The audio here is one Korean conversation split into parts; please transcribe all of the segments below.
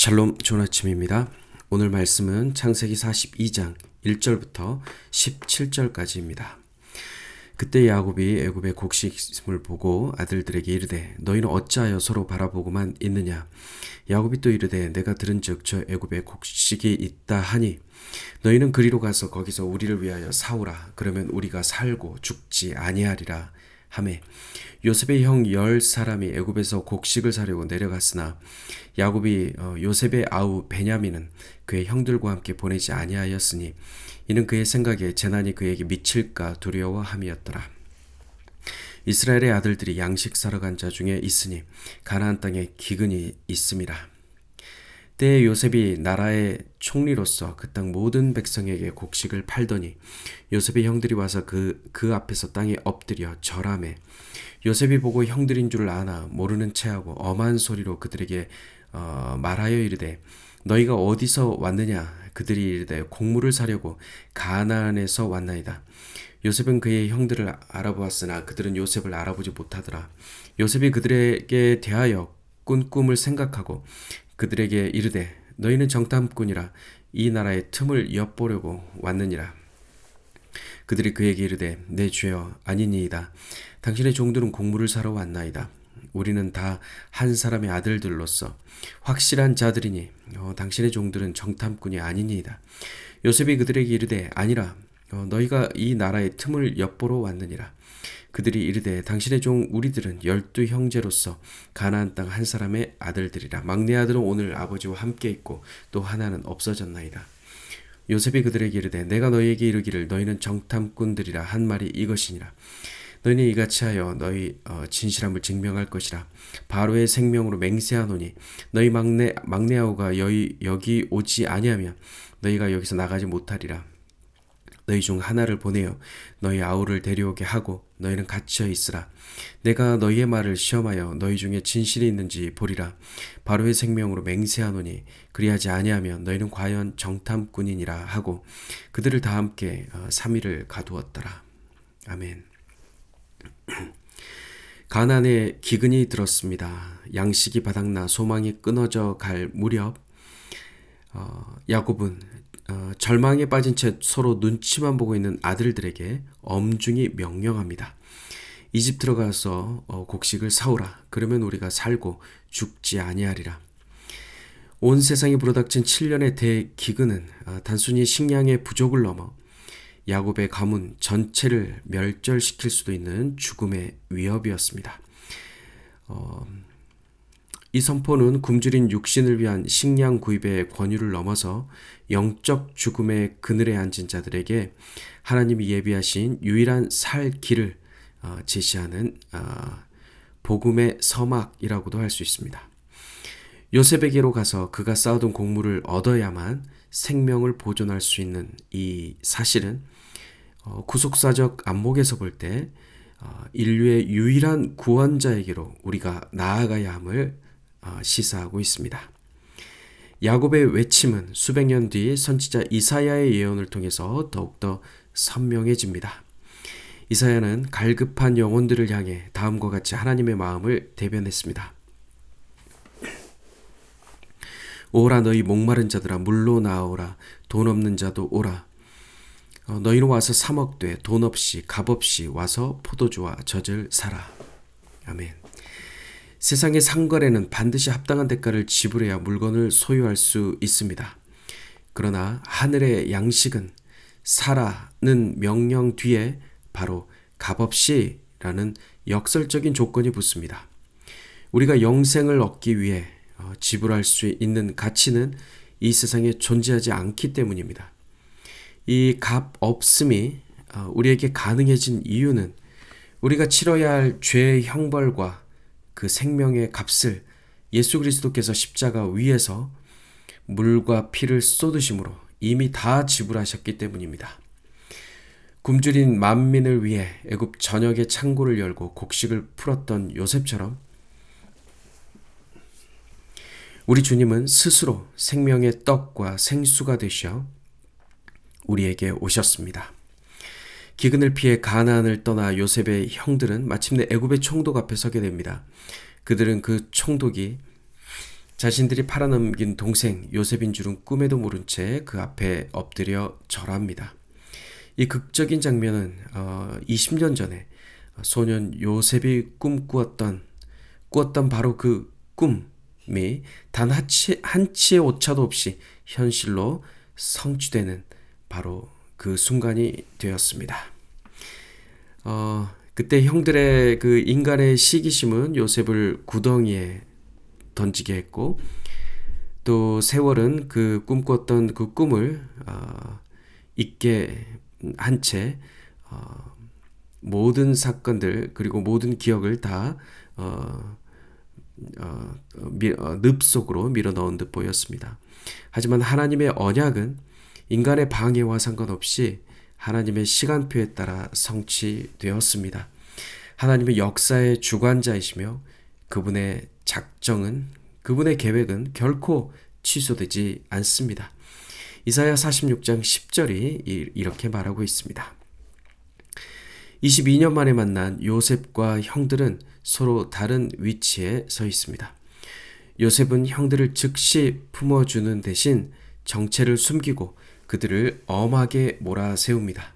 샬롬, 좋은 아침입니다. 오늘 말씀은 창세기 42장 1절부터 17절까지입니다. 그때 야곱이 애굽의 곡식을 보고 아들들에게 이르되 너희는 어찌하여 서로 바라보고만 있느냐. 야곱이 또 이르되 내가 들은즉 저 애굽에 곡식이 있다 하니 너희는 그리로 가서 거기서 우리를 위하여 사오라. 그러면 우리가 살고 죽지 아니하리라 하매 요셉의 형 10사람이 애굽에서 곡식을 사려고 내려갔으나 야곱이 요셉의 아우 베냐민은 그의 형들과 함께 보내지 아니하였으니 이는 그의 생각에 재난이 그에게 미칠까 두려워함이었더라. 이스라엘의 아들들이 양식 사러 간 자 중에 있으니 가나안 땅에 기근이 있음이라. 때에 요셉이 나라의 총리로서 그 땅 모든 백성에게 곡식을 팔더니 요셉의 형들이 와서 그 앞에서 땅에 엎드려 절하매 요셉이 보고 형들인 줄 아나 모르는 체하고 엄한 소리로 그들에게 말하여 이르되 너희가 어디서 왔느냐. 그들이 이르되 곡물을 사려고 가나안에서 왔나이다. 요셉은 그의 형들을 알아보았으나 그들은 요셉을 알아보지 못하더라. 요셉이 그들에게 대하여 꾼 꿈을 생각하고 그들에게 이르되 너희는 정탐꾼이라 이 나라의 틈을 엿보려고 왔느니라. 그들이 그에게 이르되 내 주여 아니니이다. 당신의 종들은 곡물을 사러 왔나이다. 우리는 다 한 사람의 아들들로서 확실한 자들이니 당신의 종들은 정탐꾼이 아니니이다. 요셉이 그들에게 이르되 아니라 너희가 이 나라의 틈을 엿보러 왔느니라. 그들이 이르되 당신의 종 우리들은 12 형제로서 가나안 땅 한 사람의 아들들이라. 막내 아들은 오늘 아버지와 함께 있고 또 하나는 없어졌나이다. 요셉이 그들에게 이르되 내가 너희에게 이르기를 너희는 정탐꾼들이라 한 말이 이것이니라. 너희는 이같이 하여 너희 진실함을 증명할 것이라. 바로의 생명으로 맹세하노니 너희 막내 아우가 여기 오지 아니하면 너희가 여기서 나가지 못하리라. 너희 중 하나를 보내어 너희 아우를 데려오게 하고 너희는 갇혀 있으라. 내가 너희의 말을 시험하여 너희 중에 진실이 있는지 보리라. 바로의 생명으로 맹세하노니 그리하지 아니하면 너희는 과연 정탐꾼이니라 하고 그들을 다 함께 3일을 가두었더라. 아멘. 가나안에 기근이 들었습니다. 양식이 바닥나 소망이 끊어져 갈 무렵 야곱은 절망에 빠진 채 서로 눈치만 보고 있는 아들들에게 엄중히 명령합니다. 이 집 들어가서 곡식을 사오라. 그러면 우리가 살고 죽지 아니하리라. 온 세상에 불어닥친 7년의 대기근은 단순히 식량의 부족을 넘어 야곱의 가문 전체를 멸절시킬 수도 있는 죽음의 위협이었습니다. 이 선포는 굶주린 육신을 위한 식량 구입의 권유를 넘어서 영적 죽음의 그늘에 앉은 자들에게 하나님이 예비하신 유일한 살 길을 제시하는 복음의 서막이라고도 할 수 있습니다. 요셉에게로 가서 그가 쌓아둔 곡물을 얻어야만 생명을 보존할 수 있는 이 사실은 구속사적 안목에서 볼 때 인류의 유일한 구원자에게로 우리가 나아가야 함을 시사하고 있습니다. 야곱의 외침은 수백 년 뒤 선지자 이사야의 예언을 통해서 더욱더 선명해집니다. 이사야는 갈급한 영혼들을 향해 다음과 같이 하나님의 마음을 대변했습니다. 오라 너희 목마른 자들아 물로 나오라. 돈 없는 자도 오라. 너희는 와서 사 먹되 돈 없이 값 없이 와서 포도주와 젖을 사라. 아멘. 세상의 상거래는 반드시 합당한 대가를 지불해야 물건을 소유할 수 있습니다. 그러나 하늘의 양식은 사라는 명령 뒤에 바로 값없이 라는 역설적인 조건이 붙습니다. 우리가 영생을 얻기 위해 지불할 수 있는 가치는 이 세상에 존재하지 않기 때문입니다. 이 값 없음이 우리에게 가능해진 이유는 우리가 치러야 할 죄의 형벌과 그 생명의 값을 예수 그리스도께서 십자가 위에서 물과 피를 쏟으심으로 이미 다 지불하셨기 때문입니다. 굶주린 만민을 위해 애굽 전역의 창고를 열고 곡식을 풀었던 요셉처럼 우리 주님은 스스로 생명의 떡과 생수가 되셔 우리에게 오셨습니다. 기근을 피해 가나안을 떠나 요셉의 형들은 마침내 애굽의 총독 앞에 서게 됩니다. 그들은 그 총독이 자신들이 팔아넘긴 동생 요셉인 줄은 꿈에도 모른 채 그 앞에 엎드려 절합니다. 이 극적인 장면은 20년 전에 소년 요셉이 꾸었던 바로 그 꿈이 단 한치의 오차도 없이 현실로 성취되는 바로 그 순간이 되었습니다. 그때 형들의 그 인간의 시기심은 요셉을 구덩이에 던지게 했고, 또 세월은 그 꿈꿨던 그 꿈을 잊게 한 채 모든 사건들 그리고 모든 기억을 다 늪 속으로 밀어넣은 듯 보였습니다. 하지만 하나님의 언약은 인간의 방해와 상관없이 하나님의 시간표에 따라 성취되었습니다. 하나님의 역사의 주관자이시며 그분의 작정은, 그분의 계획은 결코 취소되지 않습니다. 이사야 46장 10절이 이렇게 말하고 있습니다. 22년 만에 만난 요셉과 형들은 서로 다른 위치에 서 있습니다. 요셉은 형들을 즉시 품어주는 대신 정체를 숨기고 그들을 엄하게 몰아세웁니다.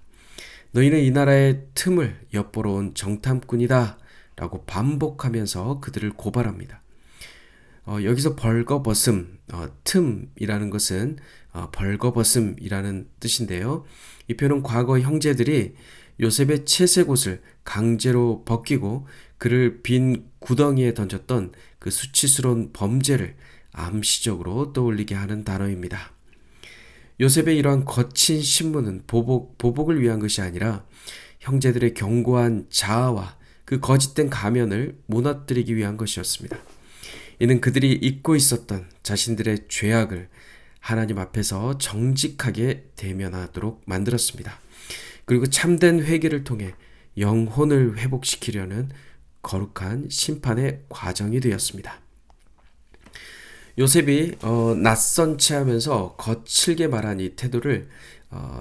너희는 이 나라의 틈을 엿보러 온 정탐꾼이다 라고 반복하면서 그들을 고발합니다. 여기서 벌거벗음, 틈이라는 것은 벌거벗음이라는 뜻인데요. 이 표현은 과거 형제들이 요셉의 채색 옷을 강제로 벗기고 그를 빈 구덩이에 던졌던 그 수치스러운 범죄를 암시적으로 떠올리게 하는 단어입니다. 요셉의 이러한 거친 신문은 보복을 위한 것이 아니라 형제들의 견고한 자아와 그 거짓된 가면을 무너뜨리기 위한 것이었습니다. 이는 그들이 잊고 있었던 자신들의 죄악을 하나님 앞에서 정직하게 대면하도록 만들었습니다. 그리고 참된 회개를 통해 영혼을 회복시키려는 거룩한 심판의 과정이 되었습니다. 요셉이 낯선 채 하면서 거칠게 말한 이 태도를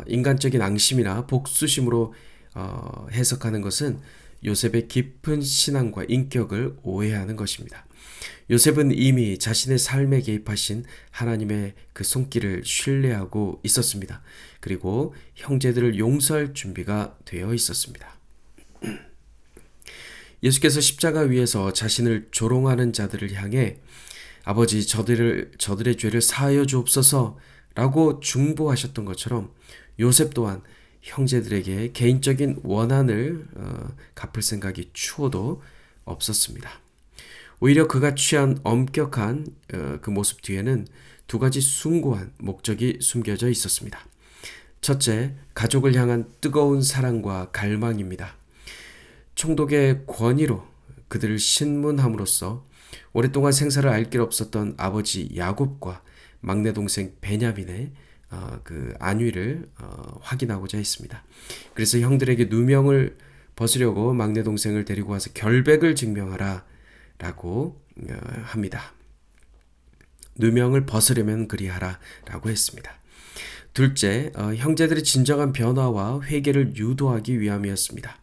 인간적인 앙심이나 복수심으로 해석하는 것은 요셉의 깊은 신앙과 인격을 오해하는 것입니다. 요셉은 이미 자신의 삶에 개입하신 하나님의 그 손길을 신뢰하고 있었습니다. 그리고 형제들을 용서할 준비가 되어 있었습니다. 예수께서 십자가 위에서 자신을 조롱하는 자들을 향해 아버지 저들의 죄를 사하여 주옵소서 라고 중보하셨던 것처럼 요셉 또한 형제들에게 개인적인 원한을 갚을 생각이 추호도 없었습니다. 오히려 그가 취한 엄격한 그 모습 뒤에는 두 가지 숭고한 목적이 숨겨져 있었습니다. 첫째, 가족을 향한 뜨거운 사랑과 갈망입니다. 총독의 권위로 그들을 신문함으로써 오랫동안 생사를 알 길 없었던 아버지 야곱과 막내 동생 베냐민의 그 안위를 확인하고자 했습니다. 그래서 형들에게 누명을 벗으려고 막내 동생을 데리고 와서 결백을 증명하라 라고 합니다. 누명을 벗으려면 그리하라 라고 했습니다. 둘째, 형제들의 진정한 변화와 회개를 유도하기 위함이었습니다.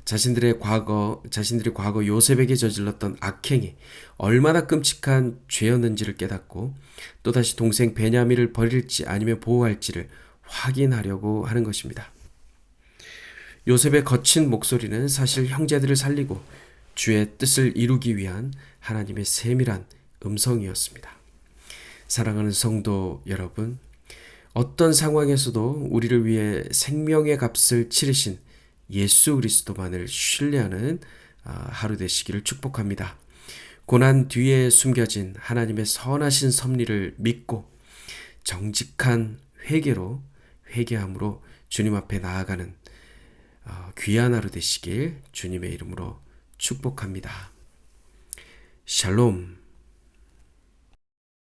자신들이 과거 요셉에게 저질렀던 악행이 얼마나 끔찍한 죄였는지를 깨닫고 또다시 동생 베냐민을 버릴지 아니면 보호할지를 확인하려고 하는 것입니다. 요셉의 거친 목소리는 사실 형제들을 살리고 주의 뜻을 이루기 위한 하나님의 세밀한 음성이었습니다. 사랑하는 성도 여러분, 어떤 상황에서도 우리를 위해 생명의 값을 치르신 예수 그리스도만을 신뢰하는 하루 되시기를 축복합니다. 고난 뒤에 숨겨진 하나님의 선하신 섭리를 믿고 정직한 회개함으로 주님 앞에 나아가는 귀한 하루 되시길 주님의 이름으로 축복합니다. 샬롬.